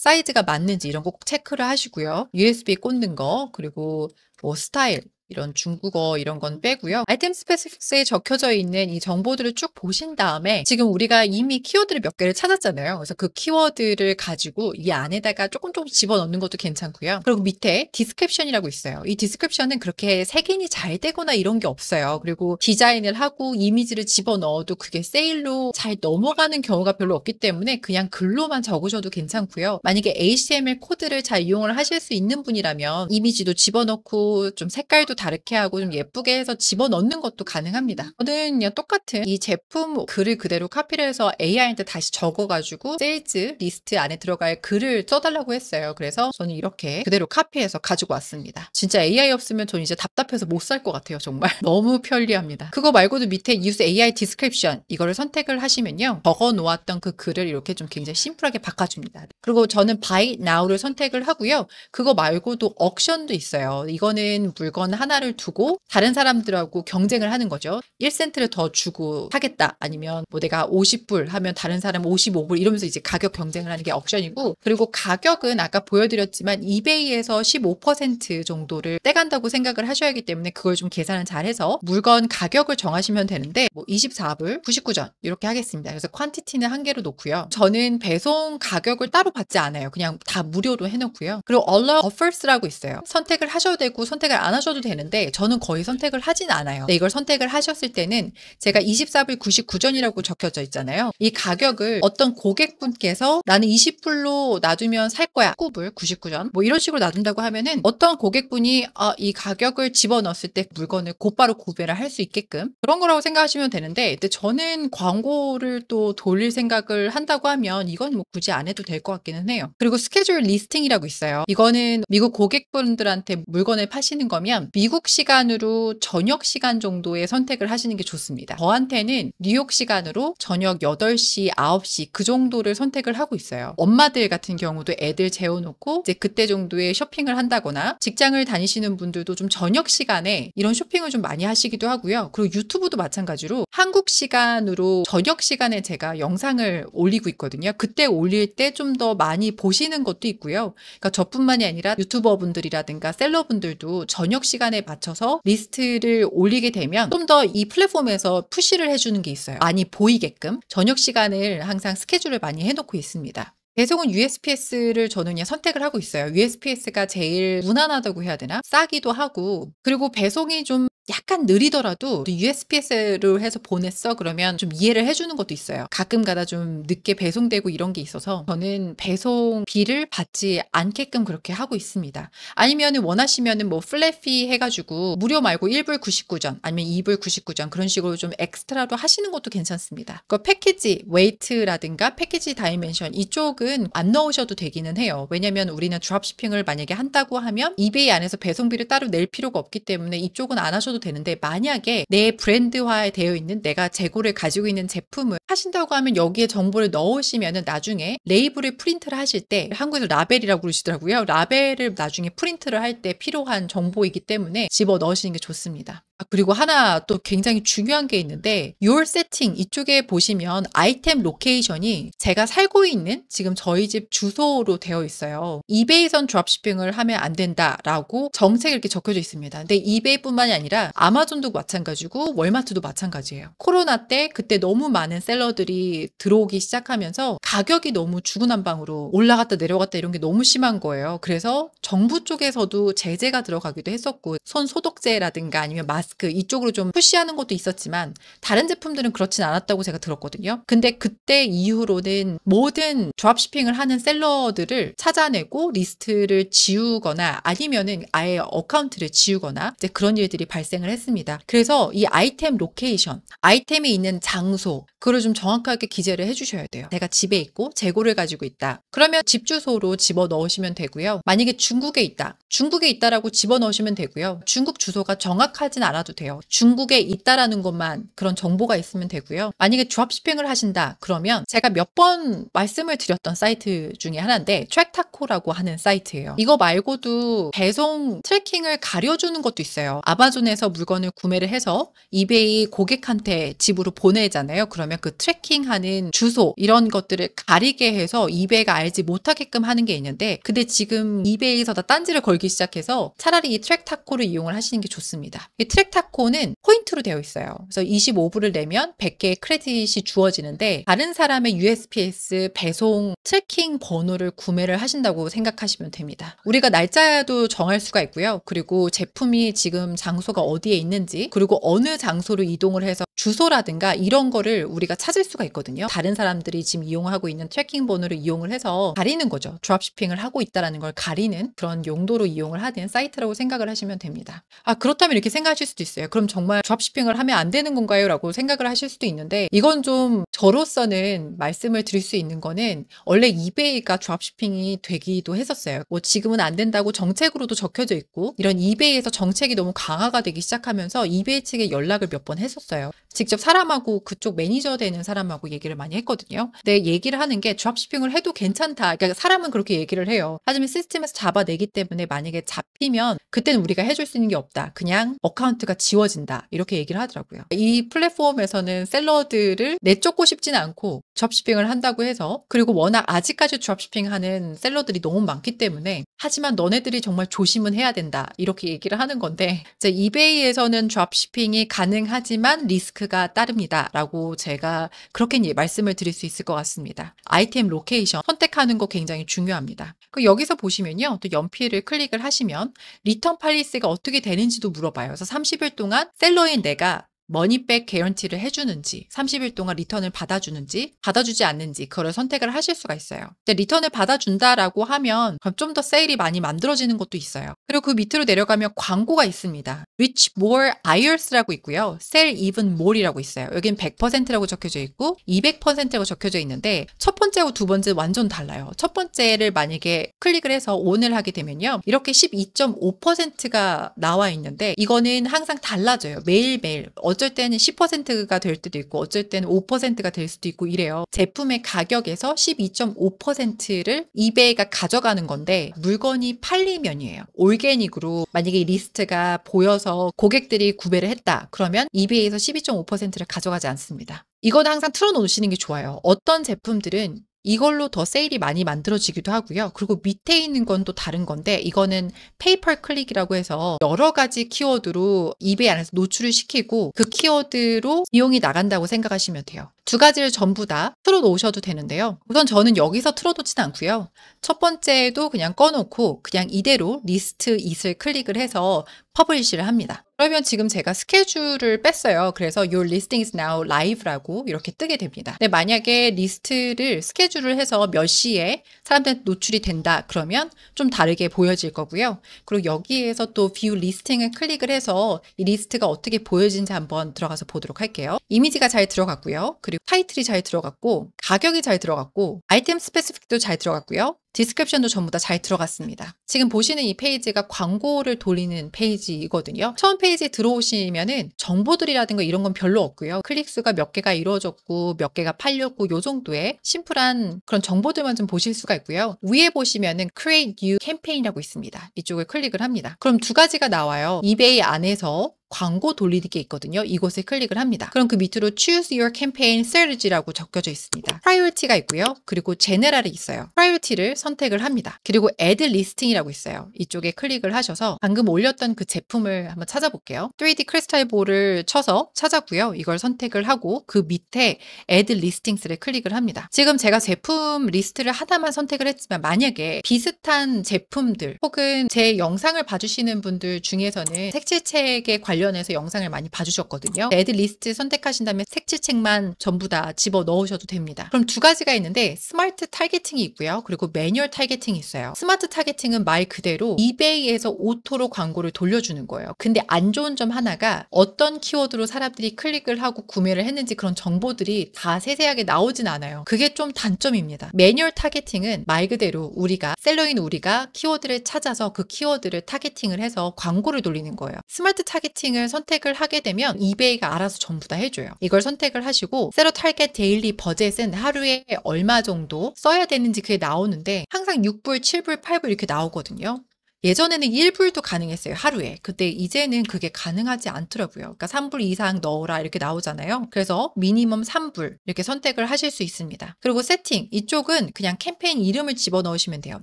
Speaker 1: 사이즈가 맞는지 이런 거 꼭 체크를 하시고요. USB 꽂는 거 그리고 뭐 스타일 이런 중국어 이런 건 빼고요. 아이템 스페시픽스에 적혀져 있는 이 정보들을 쭉 보신 다음에 지금 우리가 이미 키워드를 몇 개를 찾았잖아요. 그래서 그 키워드를 가지고 이 안에다가 조금 집어넣는 것도 괜찮고요. 그리고 밑에 디스크립션이라고 있어요. 이 디스크립션은 그렇게 색인이 잘 되거나 이런 게 없어요. 그리고 디자인을 하고 이미지를 집어넣어도 그게 세일로 잘 넘어가는 경우가 별로 없기 때문에 그냥 글로만 적으셔도 괜찮고요. 만약에 HTML 코드를 잘 이용을 하실 수 있는 분이라면 이미지도 집어넣고 좀 색깔도 다르게 하고 좀 예쁘게 해서 집어넣는 것도 가능합니다. 저는 그냥 똑같은 이 제품 글을 그대로 카피를 해서 AI한테 다시 적어가지고 세일즈 리스트 안에 들어갈 글을 써달라고 했어요. 그래서 저는 이렇게 그대로 카피해서 가지고 왔습니다. 진짜 AI 없으면 저는 이제 답답해서 못 살 것 같아요. 정말 너무 편리합니다. 그거 말고도 밑에 Use AI Description 이거를 선택을 하시면요. 적어 놓았던 그 글을 이렇게 좀 굉장히 심플하게 바꿔줍니다. 그리고 저는 Buy Now를 선택을 하고요. 그거 말고도 옥션도 있어요. 이거는 물건 하나를 두고 다른 사람들하고 경쟁을 하는 거죠. 1센트를 더 주고 사겠다. 아니면 뭐 내가 50불 하면 다른 사람 55불 이러면서 이제 가격 경쟁을 하는 게 옥션이고 그리고 가격은 아까 보여드렸지만 이베이에서 15% 정도를 떼간다고 생각을 하셔야 하기 때문에 그걸 좀 계산을 잘해서 물건 가격을 정하시면 되는데 뭐 24불 99전 이렇게 하겠습니다. 그래서 퀀티티는 한 개로 놓고요. 저는 배송 가격을 따로 받지 않아요. 그냥 다 무료로 해놓고요. 그리고 Allow Offers라고 있어요. 선택을 하셔도 되고 선택을 안 하셔도 되는데 저는 거의 선택을 하진 않아요. 근데 이걸 선택을 하셨을 때는 제가 24불 99전이라고 적혀져 있잖아요. 이 가격을 어떤 고객분께서 나는 20불로 놔두면 살 거야. 19불 99전 뭐 이런 식으로 놔둔다고 하면은 어떤 고객분이 이 가격을 집어넣었을 때 물건을 곧바로 구매를 할 수 있게끔 그런 거라고 생각하시면 되는데 근데 저는 광고를 또 돌릴 생각을 한다고 하면 이건 뭐 굳이 안 해도 될 것 같기는 해요. 그리고 스케줄 리스팅이라고 있어요. 이거는 미국 고객분들한테 물건을 파시는 거면 미국 시간으로 저녁 시간 정도에 선택을 하시는 게 좋습니다. 저한테는 뉴욕 시간으로 저녁 8시, 9시 그 정도를 선택을 하고 있어요. 엄마들 같은 경우도 애들 재워놓고 이제 그때 정도에 쇼핑을 한다거나 직장을 다니시는 분들도 좀 저녁 시간에 이런 쇼핑을 좀 많이 하시기도 하고요. 그리고 유튜브도 마찬가지로 한국 시간으로 저녁 시간에 제가 영상을 올리고 있거든요. 그때 올릴 때 좀 더 많이 보시는 것도 있고요. 그러니까 저뿐만이 아니라 유튜버 분들이라든가 셀러 분들도 저녁 시간에 맞춰서 리스트를 올리게 되면 좀 더 이 플랫폼에서 푸시를 해주는 게 있어요. 많이 보이게끔 저녁 시간을 항상 스케줄을 많이 해놓고 있습니다. 배송은 USPS를 저는 그냥 선택을 하고 있어요. USPS가 제일 무난하다고 해야 되나? 싸기도 하고 그리고 배송이 좀 약간 느리더라도 USPS로 해서 보냈어 그러면 좀 이해를 해주는 것도 있어요. 가끔 가다 좀 늦게 배송되고 이런 게 있어서 저는 배송비를 받지 않게끔 그렇게 하고 있습니다. 아니면 원하시면 뭐 플랫피 해가지고 무료 말고 1불 99전 아니면 2불 99전 그런 식으로 좀 엑스트라로 하시는 것도 괜찮습니다. 그 패키지 웨이트라든가 패키지 다이멘션 이쪽은 안 넣으셔도 되기는 해요. 왜냐면 우리는 드롭시핑을 만약에 한다고 하면 이베이 안에서 배송비를 따로 낼 필요가 없기 때문에 이쪽은 안 하셔도 되는데 만약에 내 브랜드화 되어 있는 내가 재고를 가지고 있는 제품을 하신다고 하면 여기에 정보를 넣으시면은 나중에 레이블을 프린트를 하실 때 한국에서 라벨이라고 그러시더라고요. 라벨을 나중에 프린트를 할 때 필요한 정보이기 때문에 집어 넣으시는 게 좋습니다. 그리고 하나 또 굉장히 중요한 게 있는데 Your Setting 이쪽에 보시면 아이템 로케이션이 제가 살고 있는 지금 저희 집 주소로 되어 있어요. 이베이선 드롭시핑을 하면 안 된다라고 정책이 이렇게 적혀져 있습니다. 근데 이베이뿐만이 아니라 아마존도 마찬가지고 월마트도 마찬가지예요. 코로나 때 그때 너무 많은 셀러들이 들어오기 시작하면서 가격이 너무 중구난방으로 올라갔다 내려갔다 이런 게 너무 심한 거예요. 그래서 정부 쪽에서도 제재가 들어가기도 했었고 손 소독제라든가 아니면 마스크 이쪽으로 좀 푸시하는 것도 있었지만 다른 제품들은 그렇진 않았다고 제가 들었거든요. 근데 그때 이후로는 모든 드롭시핑을 하는 셀러들을 찾아내고 리스트를 지우거나 아니면은 아예 어카운트를 지우거나 이제 그런 일들이 발생을 했습니다. 그래서 이 아이템 로케이션, 아이템이 있는 장소 그거를 좀 정확하게 기재를 해 주셔야 돼요. 내가 집에 있고 재고를 가지고 있다. 그러면 집 주소로 집어넣으시면 되고요. 만약에 중국에 있다. 중국에 있다라고 집어넣으시면 되고요. 중국 주소가 정확하진 않아도 돼요. 중국에 있다라는 것만 그런 정보가 있으면 되고요. 만약에 드롭시핑을 하신다. 그러면 제가 몇 번 말씀을 드렸던 사이트 중에 하나인데 트랙타코라고 하는 사이트예요. 이거 말고도 배송 트래킹을 가려주는 것도 있어요. 아마존에서 물건을 구매를 해서 이베이 고객한테 집으로 보내잖아요. 그러면 그 트래킹하는 주소 이런 것들을 가리게 해서 이베이가 알지 못하게끔 하는 게 있는데 근데 지금 이베이에서 다 딴지를 걸기 시작해서 차라리 이 트랙타코를 이용을 하시는 게 좋습니다. 이 트랙타코는 포인트로 되어 있어요. 그래서 25불을 내면 100개의 크레딧이 주어지는데 다른 사람의 USPS 배송 트래킹 번호를 구매를 하신다고 생각하시면 됩니다. 우리가 날짜도 정할 수가 있고요. 그리고 제품이 지금 장소가 어디에 있는지 그리고 어느 장소로 이동을 해서 주소라든가 이런 거를 우리가 찾을 수가 있거든요. 다른 사람들이 지금 이용하고 있는 트래킹 번호를 이용을 해서 가리는 거죠. 드롭시핑을 하고 있다는 걸 가리는 그런 용도로 이용을 하는 사이트라고 생각을 하시면 됩니다. 그렇다면 이렇게 생각하실 수도 있어요. 그럼 정말 드롭시핑을 하면 안 되는 건가요? 라고 생각을 하실 수도 있는데 이건 좀 저로서는 말씀을 드릴 수 있는 거는 원래 이베이가 드롭시핑이 되기도 했었어요. 뭐 지금은 안 된다고 정책으로도 적혀져 있고 이런 이베이에서 정책이 너무 강화가 되기 시작하면서 이베이 측에 연락을 몇 번 했었어요. 직접 사람하고 그쪽 매니저 되는 사람하고 얘기를 많이 했거든요. 근데 얘기를 하는 게 드롭시핑을 해도 괜찮다. 그러니까 사람은 그렇게 얘기를 해요. 하지만 시스템에서 잡아내기 때문에 만약에 잡히면 그때는 우리가 해줄 수 있는 게 없다. 그냥 어카운트가 지워진다. 이렇게 얘기를 하더라고요. 이 플랫폼에서는 셀러들을 내쫓고 싶지는 않고 드롭시핑을 한다고 해서 그리고 워낙 아직까지 드롭시핑 하는 셀러들이 너무 많기 때문에 하지만 너네들이 정말 조심은 해야 된다. 이렇게 얘기를 하는 건데 이제 이베이에서는 드롭시핑이 가능하지만 리스크가 따릅니다. 라고 제가 그렇게 말씀을 드릴 수 있을 것 같습니다. 아이템 로케이션 선택하는 거 굉장히 중요합니다. 여기서 보시면요. 또 연필을 클릭을 하시면 리턴 팔리스가 어떻게 되는지도 물어봐요. 그래서 30일 동안 셀러인 내가 머니백 개런티를 해주는지 30일 동안 리턴을 받아주는지 받아주지 않는지 그걸 선택을 하실 수가 있어요. 근데 리턴을 받아준다라고 하면 그럼 좀 더 세일이 많이 만들어지는 것도 있어요. 그리고 그 밑으로 내려가면 광고가 있습니다. Reach More Buyers라고 있고요. Sell Even More이라고 있어요. 여긴 100%라고 적혀져 있고 200%라고 적혀져 있는데 첫 번째하고 두 번째 완전 달라요. 첫 번째를 만약에 클릭을 해서 ON을 하게 되면요. 이렇게 12.5%가 나와 있는데 이거는 항상 달라져요. 매일매일. 어쩔 때는 10%가 될 수도 있고 어쩔 때는 5%가 될 수도 있고 이래요. 제품의 가격에서 12.5%를 이베이가 가져가는 건데 물건이 팔리면이에요. 올게닉으로 만약에 이 리스트가 보여서 고객들이 구매를 했다. 그러면 이베이에서 12.5%를 가져가지 않습니다. 이건 항상 틀어놓으시는 게 좋아요. 어떤 제품들은 이걸로 더 세일이 많이 만들어지기도 하고요. 그리고 밑에 있는 건 또 다른 건데 이거는 페이퍼 클릭이라고 해서 여러 가지 키워드로 이베이 안에서 노출을 시키고 그 키워드로 비용이 나간다고 생각하시면 돼요. 두 가지를 전부 다 틀어놓으셔도 되는데요. 우선 저는 여기서 틀어놓지는 않고요. 첫 번째도 그냥 꺼놓고 그냥 이대로 리스트 it을 클릭을 해서 퍼블리시를 합니다. 그러면 지금 제가 스케줄을 뺐어요. 그래서 Your listing is now live라고 이렇게 뜨게 됩니다. 근데 만약에 리스트를 스케줄을 해서 몇 시에 사람들한테 노출이 된다 그러면 좀 다르게 보여질 거고요. 그리고 여기에서 또 View Listing을 클릭을 해서 이 리스트가 어떻게 보여지는지 한번 들어가서 보도록 할게요. 이미지가 잘 들어갔고요. 그리고 타이틀이 잘 들어갔고 가격이 잘 들어갔고 아이템 스페시픽도 잘 들어갔고요. 디스크립션도 전부 다 잘 들어갔습니다. 지금 보시는 이 페이지가 광고를 돌리는 페이지이거든요. 처음 페이지에 들어오시면은 정보들이라든가 이런 건 별로 없고요. 클릭수가 몇 개가 이루어졌고 몇 개가 팔렸고 요 정도의 심플한 그런 정보들만 좀 보실 수가 있고요. 위에 보시면은 Create New Campaign이라고 있습니다. 이쪽을 클릭을 합니다. 그럼 두 가지가 나와요. 이베이 안에서 광고 돌리는 게 있거든요. 이곳에 클릭을 합니다. 그럼 그 밑으로 Choose Your Campaign Strategy라고 적혀져 있습니다. Priority가 있고요. 그리고 General이 있어요. Priority를 선택을 합니다. 그리고 Add Listing이라고 있어요. 이쪽에 클릭을 하셔서 방금 올렸던 그 제품을 한번 찾아볼게요. 3D 크리스탈 볼을 쳐서 찾았고요. 이걸 선택을 하고 그 밑에 Add Listings를 클릭을 합니다. 지금 제가 제품 리스트를 하나만 선택을 했지만 만약에 비슷한 제품들 혹은 제 영상을 봐주시는 분들 중에서는 색칠책에 관련 관련해서 영상을 많이 봐주셨거든요. 애드 리스트 선택하신 다음에 색칠책만 전부 다 집어 넣으셔도 됩니다. 그럼 두 가지가 있는데 스마트 타겟팅이 있고요. 그리고 매뉴얼 타겟팅이 있어요. 스마트 타겟팅은 말 그대로 이베이에서 오토로 광고를 돌려주는 거예요. 근데 안 좋은 점 하나가 어떤 키워드로 사람들이 클릭을 하고 구매를 했는지 그런 정보들이 다 세세하게 나오진 않아요. 그게 좀 단점입니다. 매뉴얼 타겟팅은 말 그대로 셀러인 우리가 키워드를 찾아서 그 키워드를 타겟팅을 해서 광고를 돌리는 거예요. 스마트 타겟팅을 선택을 하게 되면 이베이가 알아서 전부 다 해줘요. 이걸 선택을 하시고 세로 타겟 데일리 버젯은 하루에 얼마 정도 써야 되는지 그게 나오는데 항상 6불, 7불, 8불 이렇게 나오거든요. 예전에는 1불도 가능했어요, 하루에. 근데 이제는 그게 가능하지 않더라고요. 그러니까 3불 이상 넣어라 이렇게 나오잖아요. 그래서 미니멈 3불 이렇게 선택을 하실 수 있습니다. 그리고 세팅, 이쪽은 그냥 캠페인 이름을 집어넣으시면 돼요.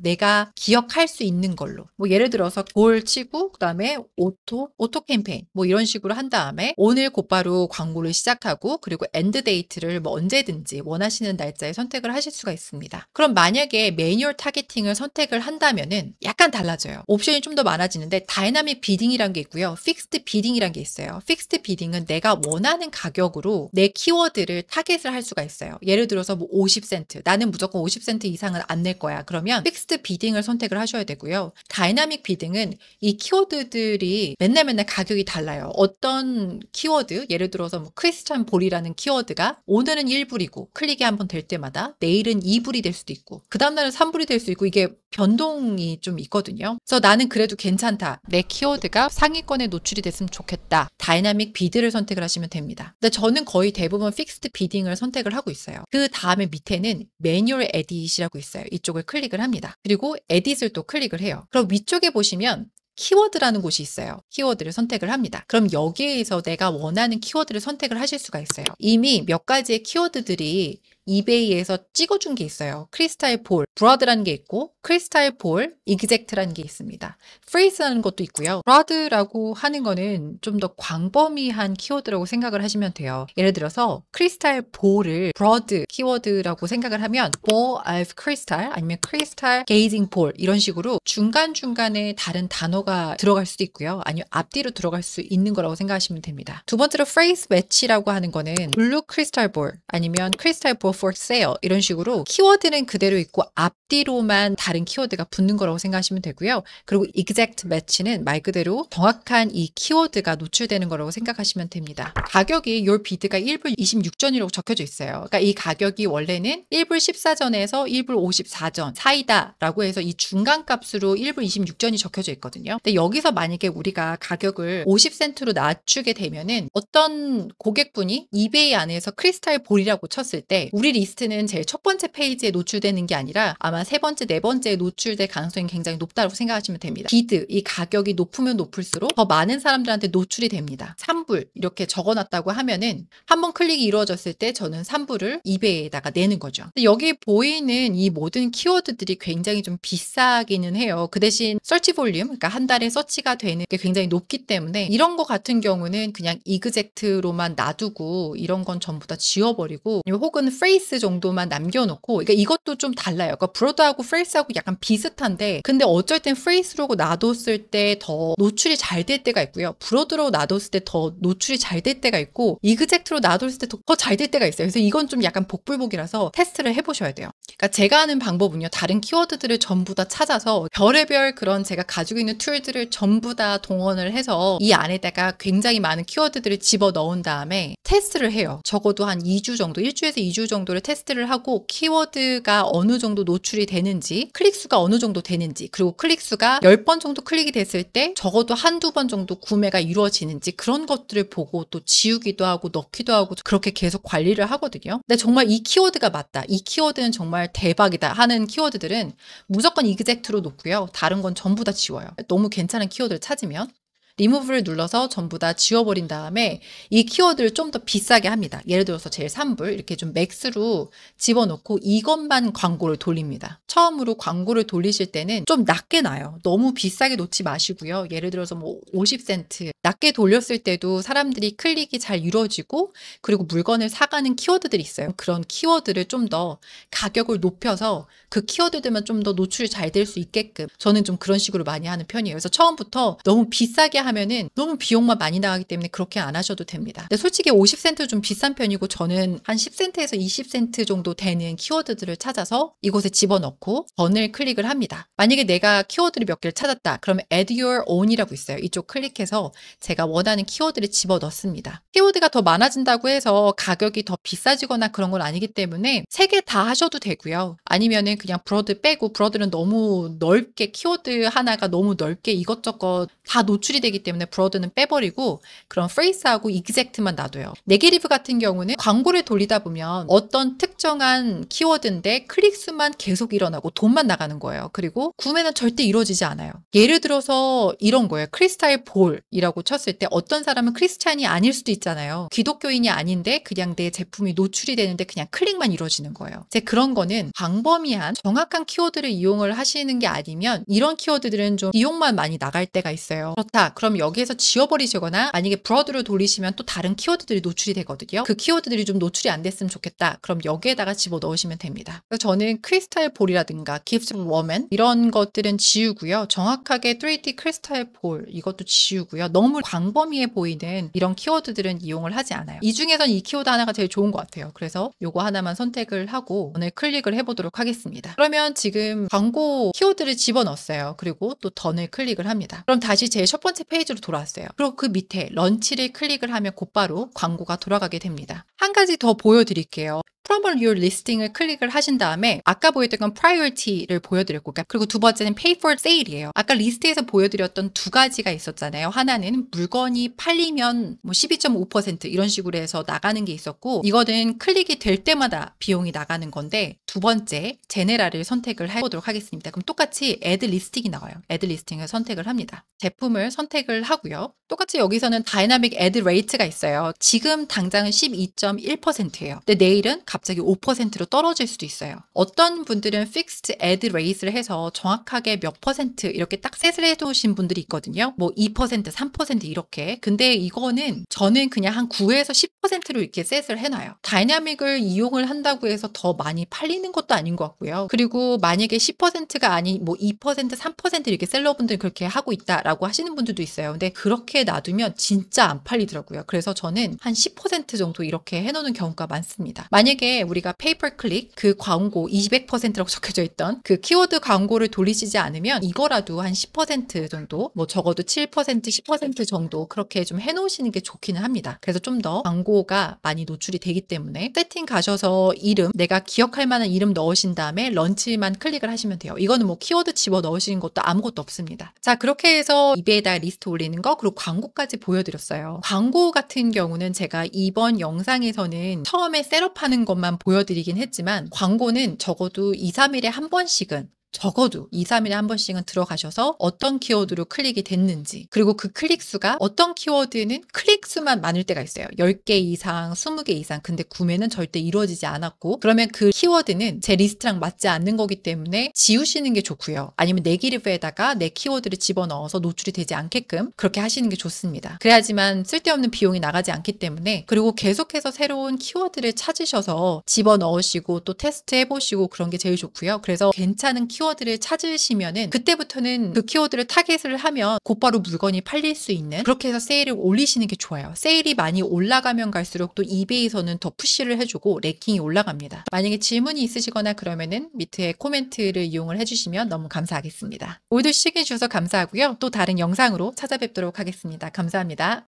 Speaker 1: 내가 기억할 수 있는 걸로. 뭐 예를 들어서 볼 치고 그다음에 오토 캠페인 뭐 이런 식으로 한 다음에 오늘 곧바로 광고를 시작하고 그리고 엔드 데이트를 뭐 언제든지 원하시는 날짜에 선택을 하실 수가 있습니다. 그럼 만약에 매뉴얼 타겟팅을 선택을 한다면은 약간 달라져요. 옵션이 좀 더 많아지는데 다이나믹 비딩이란 게 있고요. 픽스드 비딩이란 게 있어요. 픽스드 비딩은 내가 원하는 가격으로 내 키워드를 타겟을 할 수가 있어요. 예를 들어서 뭐 50센트. 나는 무조건 50센트 이상은 안 낼 거야. 그러면 픽스드 비딩을 선택을 하셔야 되고요. 다이나믹 비딩은 이 키워드들이 맨날 가격이 달라요. 어떤 키워드, 예를 들어서 뭐 크리스찬 볼이라는 키워드가 오늘은 1불이고 클릭이 한번 될 때마다 내일은 2불이 될 수도 있고 그 다음날은 3불이 될 수 있고 이게 변동이 좀 있거든요. 그래서 나는 그래도 괜찮다. 내 키워드가 상위권에 노출이 됐으면 좋겠다. 다이나믹 비드를 선택을 하시면 됩니다. 근데 저는 거의 대부분 픽스드 비딩을 선택을 하고 있어요. 그 다음에 밑에는 매뉴얼 에딧이라고 있어요. 이쪽을 클릭을 합니다. 그리고 에딧을 또 클릭을 해요. 그럼 위쪽에 보시면 키워드라는 곳이 있어요. 키워드를 선택을 합니다. 그럼 여기에서 내가 원하는 키워드를 선택을 하실 수가 있어요. 이미 몇 가지의 키워드들이 이베이에서 찍어준 게 있어요. 크리스탈 볼, 브로드라는 게 있고 크리스탈 볼, 이그젝트라는 게 있습니다. 프레이스라는 것도 있고요. 브로드라고 하는 거는 좀 더 광범위한 키워드라고 생각을 하시면 돼요. 예를 들어서 크리스탈 볼을 브로드 키워드라고 생각을 하면 ball of crystal 아니면 crystal gazing ball 이런 식으로 중간중간에 다른 단어가 들어갈 수도 있고요. 아니면 앞뒤로 들어갈 수 있는 거라고 생각하시면 됩니다. 두 번째로 phrase match라고 하는 거는 blue crystal ball 아니면 crystal ball for sale 이런 식으로 키워드는 그대로 있고 앞뒤로만 다른 키워드가 붙는 거라고 생각하시면 되고요. 그리고 exact match는 말 그대로 정확한 이 키워드가 노출되는 거라고 생각하시면 됩니다. 가격이 요 비드가 1불 26전이라고 적혀져 있어요. 그러니까 이 가격이 원래는 1불 14전에서 1불 54전 사이다 라고 해서 이 중간 값으로 1불 26전이 적혀져 있거든요. 근데 여기서 만약에 우리가 가격을 50센트로 낮추게 되면은 어떤 고객분이 이베이 안에서 크리스탈 볼이라고 쳤을 때 우리 리스트는 제일 첫 번째 페이지에 노출되는 게 아니라 아마 세 번째, 네 번째에 노출될 가능성이 굉장히 높다고 생각하시면 됩니다. 비드, 이 가격이 높으면 높을수록 더 많은 사람들한테 노출이 됩니다. 3불 이렇게 적어놨다고 하면은 한번 클릭이 이루어졌을 때 저는 3불을 이베이에다가 내는 거죠. 근데 여기 보이는 이 모든 키워드들이 굉장히 좀 비싸기는 해요. 그 대신 서치 볼륨, 그러니까 한 달에 서치가 되는 게 굉장히 높기 때문에 이런 거 같은 경우는 그냥 이그젝트로만 놔두고 이런 건 전부 다 지워버리고 혹은 프레이스 정도만 남겨놓고 그러니까 이것도 좀 달라요. 그러니까 브로드하고 프레이스하고 약간 비슷한데 근데 어쩔 땐 프레이스로 놔뒀을 때 더 노출이 잘 될 때가 있고요. 브로드로 놔뒀을 때 더 노출이 잘 될 때가 있고 이그젝트로 놔뒀을 때 더 잘 될 때가 있어요. 그래서 이건 좀 약간 복불복이라서 테스트를 해보셔야 돼요. 그러니까 제가 하는 방법은요. 다른 키워드들을 전부 다 찾아서 별의별 그런 제가 가지고 있는 툴들을 전부 다 동원을 해서 이 안에다가 굉장히 많은 키워드들을 집어넣은 다음에 테스트를 해요. 적어도 한 2주 정도, 1주에서 2주 정도를 테스트를 하고 키워드가 어느 정도 노출이 되는지 클릭수가 어느 정도 되는지 그리고 클릭수가 10번 정도 클릭이 됐을 때 적어도 한두 번 정도 구매가 이루어지는지 그런 것들을 보고 또 지우기도 하고 넣기도 하고 그렇게 계속 관리를 하거든요. 근데 정말 이 키워드가 맞다. 이 키워드는 정말 대박이다 하는 키워드들은 무조건 이그젝트로 놓고요. 다른 건 전부 다 지워요. 너무 괜찮은 키워드를 찾으면. 리무브를 눌러서 전부 다 지워버린 다음에 이 키워드를 좀 더 비싸게 합니다. 예를 들어서 제일 3불 이렇게 좀 맥스로 집어넣고 이것만 광고를 돌립니다. 처음으로 광고를 돌리실 때는 좀 낮게 놔요. 너무 비싸게 놓지 마시고요. 예를 들어서 뭐 50센트 낮게 돌렸을 때도 사람들이 클릭이 잘 이루어지고 그리고 물건을 사가는 키워드들이 있어요. 그런 키워드를 좀 더 가격을 높여서 그 키워드들만 좀 더 노출이 잘 될 수 있게끔 저는 좀 그런 식으로 많이 하는 편이에요. 그래서 처음부터 너무 비싸게 하면은 너무 비용만 많이 나가기 때문에 그렇게 안 하셔도 됩니다. 근데 솔직히 50센트 좀 비싼 편이고 저는 한 10센트에서 20센트 정도 되는 키워드들을 찾아서 이곳에 집어넣고 번을 클릭을 합니다. 만약에 내가 키워드를 몇 개를 찾았다. 그러면 add your own이라고 있어요. 이쪽 클릭해서 제가 원하는 키워드를 집어넣습니다. 키워드가 더 많아진다고 해서 가격이 더 비싸지거나 그런 건 아니기 때문에 3개 다 하셔도 되고요. 아니면은 그냥 브로드 빼고, 브로드는 너무 넓게 키워드 하나가 너무 넓게 이것저것 다 노출이 되기 때문에 브로드는 빼버리고 그런 프레이스하고 익젝트만 놔둬요. 네게티브 같은 경우는 광고를 돌리다 보면 어떤 특정한 키워드인데 클릭수만 계속 일어나고 돈만 나가는 거예요. 그리고 구매는 절대 이루어지지 않아요. 예를 들어서 이런 거예요. 크리스탈 볼이라고 쳤을 때 어떤 사람은 크리스찬이 아닐 수도 있잖아요. 기독교인이 아닌데 그냥 내 제품이 노출이 되는데 그냥 클릭만 이루어지는 거예요. 이제 그런 거는 광범위한 정확한 키워드를 이용을 하시는 게 아니면 이런 키워드들은 좀 비용만 많이 나갈 때가 있어요. 그렇다. 그럼 여기에서 지워버리시거나 만약에 브로드로 돌리시면 또 다른 키워드들이 노출이 되거든요. 그 키워드들이 좀 노출이 안 됐으면 좋겠다. 그럼 여기에다가 집어넣으시면 됩니다. 그래서 저는 크리스탈 볼이라든가 Gifts of Woman 이런 것들은 지우고요. 정확하게 3D 크리스탈 볼 이것도 지우고요. 너무 광범위해 보이는 이런 키워드들은 이용을 하지 않아요. 이 중에선 이 키워드 하나가 제일 좋은 것 같아요. 그래서 요거 하나만 선택을 하고 오늘 클릭을 해보도록 하겠습니다. 그러면 지금 광고 키워드를 집어넣었어요. 그리고 또 던을 클릭을 합니다. 그럼 다시 제 첫 번째 페이지로 돌아왔어요. 그리고 그 밑에 런치를 클릭을 하면 곧바로 광고가 돌아가게 됩니다. 한 가지 더 보여드릴게요. Promote your listing을 클릭을 하신 다음에 아까 보였던 건 priority를 보여드렸고 그리고 두 번째는 pay for sale이에요. 아까 리스트에서 보여드렸던 두 가지가 있었잖아요. 하나는 물건이 팔리면 뭐 12.5% 이런 식으로 해서 나가는 게 있었고 이거는 클릭이 될 때마다 비용이 나가는 건데 두 번째 제네랄을 선택을 해보도록 하겠습니다. 그럼 똑같이 add listing이 나와요. add listing을 선택을 합니다. 제품을 선택을 하고요. 똑같이 여기서는 다이나믹 add rate가 있어요. 지금 당장은 12.1%예요. 근데 내일은 갑자기 5%로 떨어질 수도 있어요. 어떤 분들은 fixed add rate를 해서 정확하게 몇 퍼센트 이렇게 딱 셋을 해두신 분들이 있거든요. 뭐 2%, 3% 이렇게. 근데 이거는 저는 그냥 한 9에서 10%로 이렇게 셋을 해놔요. 다이나믹을 이용을 한다고 해서 더 많이 팔리는 것도 아닌 것 같고요. 그리고 만약에 10%가 아닌 뭐 2%, 3% 이렇게 셀러분들이 그렇게 하고 있다라고 하시는 분들도 있어요. 근데 그렇게 놔두면 진짜 안 팔리더라고요. 그래서 저는 한 10% 정도 이렇게 해놓는 경우가 많습니다. 만약에 우리가 페이퍼 클릭 그 광고 200%라고 적혀져 있던 그 키워드 광고를 돌리시지 않으면 이거라도 한 10% 정도 뭐 적어도 7%, 10% 정도 그렇게 좀 해놓으시는 게 좋기는 합니다. 그래서 좀 더 광고가 많이 노출이 되기 때문에 세팅 가셔서 이름 내가 기억할 만한 이름 넣으신 다음에 런치만 클릭을 하시면 돼요. 이거는 뭐 키워드 집어 넣으시는 것도 아무것도 없습니다. 자 그렇게 해서 이베에다 리스트 올리는 거 그리고 광고까지 보여드렸어요. 광고 같은 경우는 제가 이번 영상에서는 처음에 셋업하는 것만 보여드리긴 했지만 광고는 적어도 2, 3일에 한 번씩은 적어도 2, 3일에 한 번씩은 들어가셔서 어떤 키워드로 클릭이 됐는지 그리고 그 클릭 수가 어떤 키워드는 클릭 수만 많을 때가 있어요. 10개 이상, 20개 이상 근데 구매는 절대 이루어지지 않았고 그러면 그 키워드는 제 리스트랑 맞지 않는 거기 때문에 지우시는 게 좋고요. 아니면 네기티브에다가 내 키워드를 집어넣어서 노출이 되지 않게끔 그렇게 하시는 게 좋습니다. 그래야지만 쓸데없는 비용이 나가지 않기 때문에 그리고 계속해서 새로운 키워드를 찾으셔서 집어넣으시고 또 테스트 해보시고 그런 게 제일 좋고요. 그래서 괜찮은 키워드를 찾으시면은 그때부터는 그 키워드를 타겟을 하면 곧바로 물건이 팔릴 수 있는 그렇게 해서 세일을 올리시는 게 좋아요. 세일이 많이 올라가면 갈수록 또 이베이에서는 더 푸시를 해주고 랭킹이 올라갑니다. 만약에 질문이 있으시거나 그러면은 밑에 코멘트를 이용을 해주시면 너무 감사하겠습니다. 오늘도 시청해주셔서 감사하고요. 또 다른 영상으로 찾아뵙도록 하겠습니다. 감사합니다.